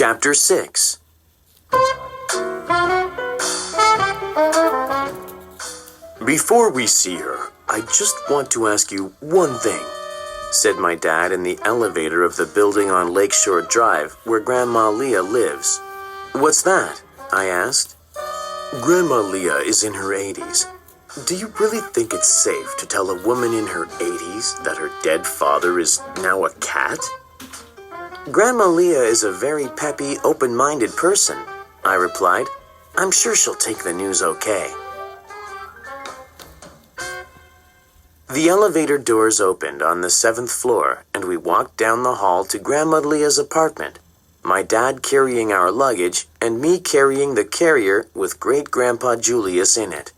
Chapter 6. Before we see her, I just want to ask you one thing, said my dad in the elevator of the building on Lakeshore Drive where Grandma Leah lives. What's that? I asked. Grandma Leah is in her 80s. Do you really think it's safe to tell a woman in her 80s that her dead father is now a cat? Grandma Leah is a very peppy, open-minded person, I replied. I'm sure she'll take the news okay. The elevator doors opened on the 7th floor, and we walked down the hall to Grandma Leah's apartment, my dad carrying our luggage and me carrying the carrier with Great-Grandpa Julius in it.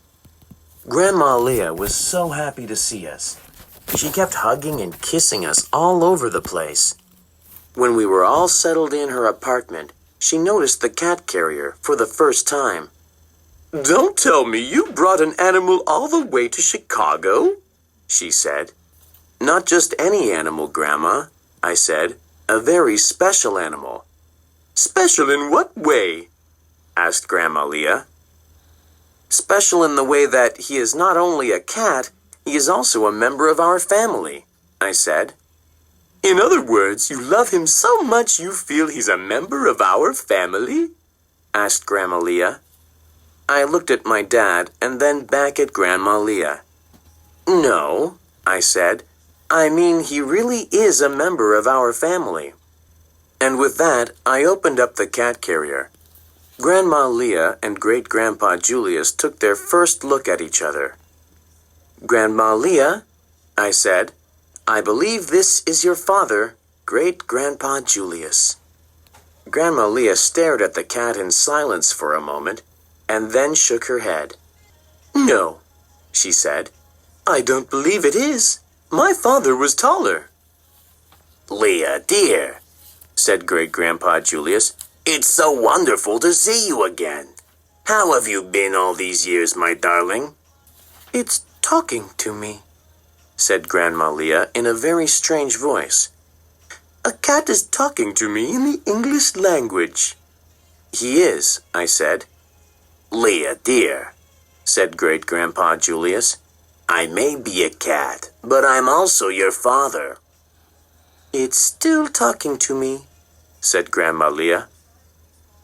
Grandma Leah was so happy to see us. She kept hugging and kissing us all over the place. When we were all settled in her apartment, she noticed the cat carrier for the first time. Don't tell me you brought an animal all the way to Chicago, she said. Not just any animal, Grandma, I said. A very special animal. Special in what way? Asked Grandma Leah. Special in the way that he is not only a cat, he is also a member of our family, I said. In other words, you love him so much you feel he's a member of our family? Asked Grandma Leah. I looked at my dad and then back at Grandma Leah. No, I said. I mean, he really is a member of our family. And with that, I opened up the cat carrier. Grandma Leah and Great-Grandpa Julius took their first look at each other. Grandma Leah, I said, I believe this is your father, Great-Grandpa Julius. Grandma Leah stared at the cat in silence for a moment, and then shook her head. No, she said. I don't believe it is. My father was taller. Leah, dear, said Great-Grandpa Julius, it's so wonderful to see you again. How have you been all these years, my darling? It's talking to me, said Grandma Leah in a very strange voice. A cat is talking to me in the English language. He is, I said. Leah, dear, said Great-Grandpa Julius, I may be a cat, but I'm also your father. It's still talking to me, said Grandma Leah.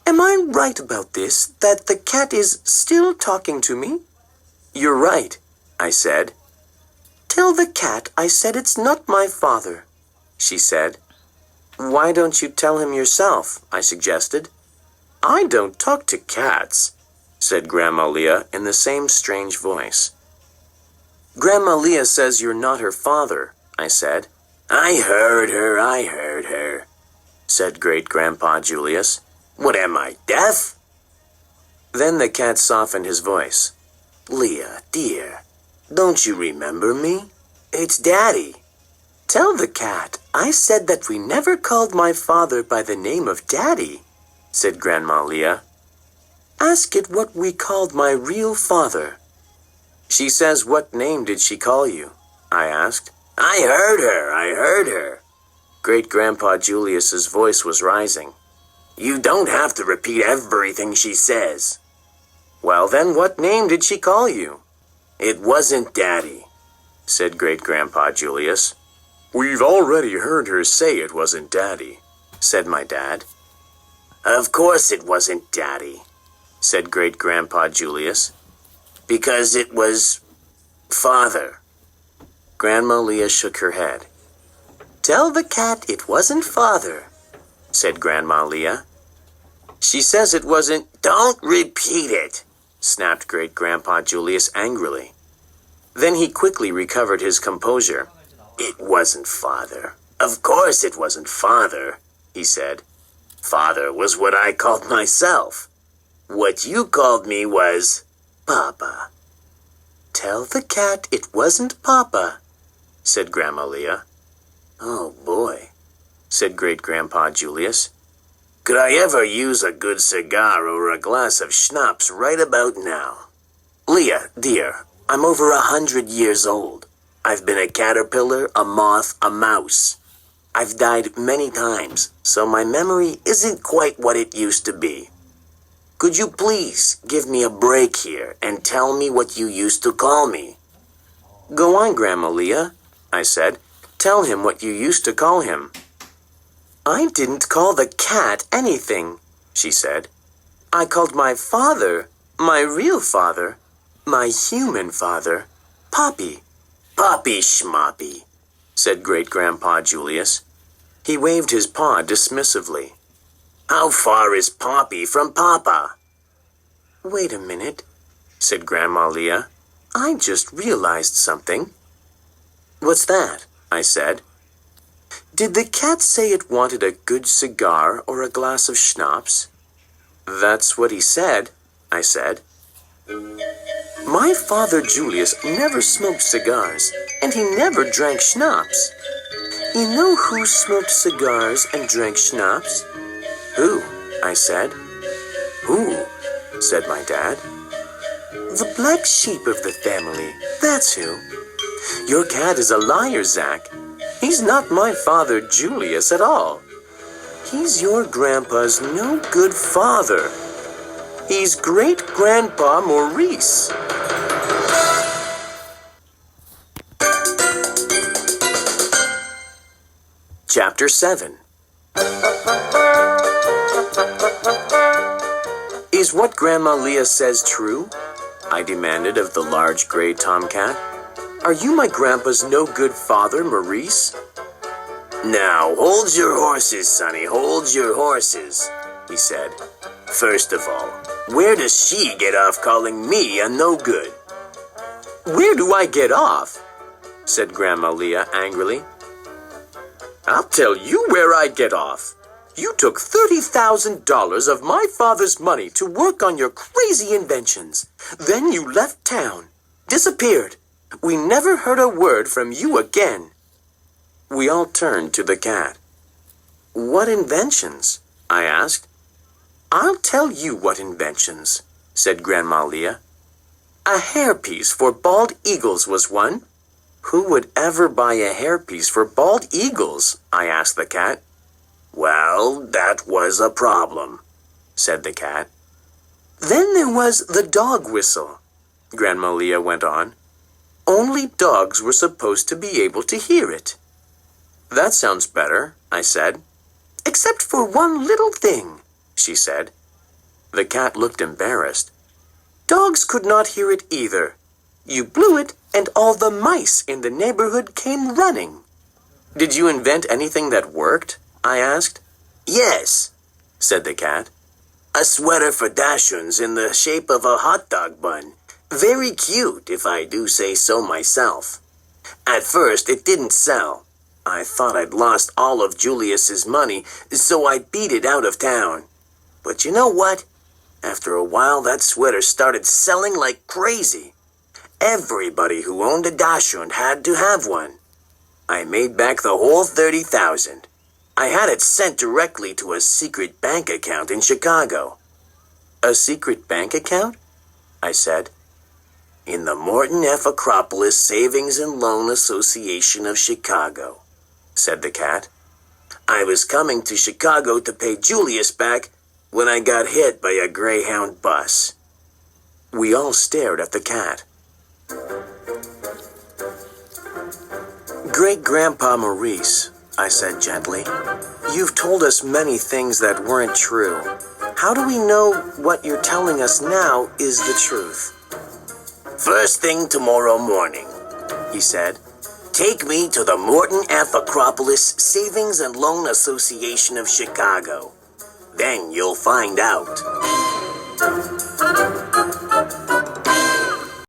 Am I right about this, that the cat is still talking to me? You're right, I said. Tell the cat I said it's not my father, she said. Why don't you tell him yourself, I suggested. I don't talk to cats, said Grandma Leah in the same strange voice. Grandma Leah says you're not her father, I said. I heard her, said Great-Grandpa Julius. What am I, deaf? Then the cat softened his voice. Leah, dear, don't you remember me? It's Daddy. Tell the cat I said that we never called my father by the name of Daddy, said Grandma Leah. Ask it what we called my real father. She says, what name did she call you? I asked. I heard her. Great-Grandpa Julius's voice was rising. You don't have to repeat everything she says. Well, then what name did she call you? It wasn't Daddy, said Great-Grandpa Julius. We've already heard her say it wasn't Daddy, said my dad. Of course it wasn't Daddy, said Great-Grandpa Julius, because it was Father. Grandma Leah shook her head. Tell the cat it wasn't Father, said Grandma Leah. She says it wasn't. Don't repeat it, snapped Great-Grandpa Julius angrily. Then he quickly recovered his composure. It wasn't Father. Of course it wasn't Father, he said. Father was what I called myself. What you called me was Papa. Tell the cat it wasn't Papa, said Grandma Leah. Oh, boy, said Great-Grandpa Julius. Could I ever use a good cigar or a glass of schnapps right about now? Leah, dear, I'm over 100 years old. I've been a caterpillar, a moth, a mouse. I've died many times, so my memory isn't quite what it used to be. Could you please give me a break here and tell me what you used to call me?" "Go on, Grandma Leah," I said. "Tell him what you used to call him." "I didn't call the cat anything," she said. "I called my father, my real father, my human father, Poppy." "Poppy Schmoppy," said Great-Grandpa Julius. He waved his paw dismissively. "How far is Poppy from Papa?" "Wait a minute," said Grandma Leah. "I just realized something." "What's that?" I said. "Did the cat say it wanted a good cigar or a glass of schnapps?" "That's what he said," I said. "My father Julius never smoked cigars, and he never drank schnapps. You know who smoked cigars and drank schnapps?" "Who?" I said. "Who?" said my dad. "The black sheep of the family, that's who. Your cat is a liar, Zack. He's not my father Julius at all. He's your grandpa's no-good father. He's Great-Grandpa Maurice." Chapter 7. "Is what Grandma Leah says true?" I demanded of the large gray tomcat. "Are you my grandpa's no-good father, Maurice?" "Now, hold your horses, Sonny, hold your horses," he said. "First of all, where does she get off calling me a no-good?" "Where do I get off?" said Grandma Leah angrily. "I'll tell you where I get off. You took $30,000 of my father's money to work on your crazy inventions. Then you left town, disappeared. We never heard a word from you again." We all turned to the cat. "What inventions?" I asked. "I'll tell you what inventions," said Grandma Leah. "A hairpiece for bald eagles was one." "Who would ever buy a hairpiece for bald eagles?" I asked the cat. "Well, that was a problem," said the cat. "Then there was the dog whistle," Grandma Leah went on. "Only dogs were supposed to be able to hear it." "That sounds better," I said. "Except for one little thing," she said. The cat looked embarrassed. "Dogs could not hear it either. You blew it, and all the mice in the neighborhood came running." "Did you invent anything that worked?" I asked. "Yes," said the cat. "A sweater for Dashuns in the shape of a hot dog bun. Very cute, if I do say so myself. At first, it didn't sell. I thought I'd lost all of Julius's money, so I beat it out of town. But you know what? After a while, that sweater started selling like crazy. Everybody who owned a Dachshund had to have one. I made back the whole $30,000. I had it sent directly to a secret bank account in Chicago." "A secret bank account?" I said. "In the Morton F. Acropolis Savings and Loan Association of Chicago," said the cat. "I was coming to Chicago to pay Julius back when I got hit by a Greyhound bus." We all stared at the cat. "Great-Grandpa Maurice," I said gently, "you've told us many things that weren't true. How do we know what you're telling us now is the truth?" "First thing tomorrow morning," he said. "Take me to the Morton F. Acropolis Savings and Loan Association of Chicago. Then you'll find out."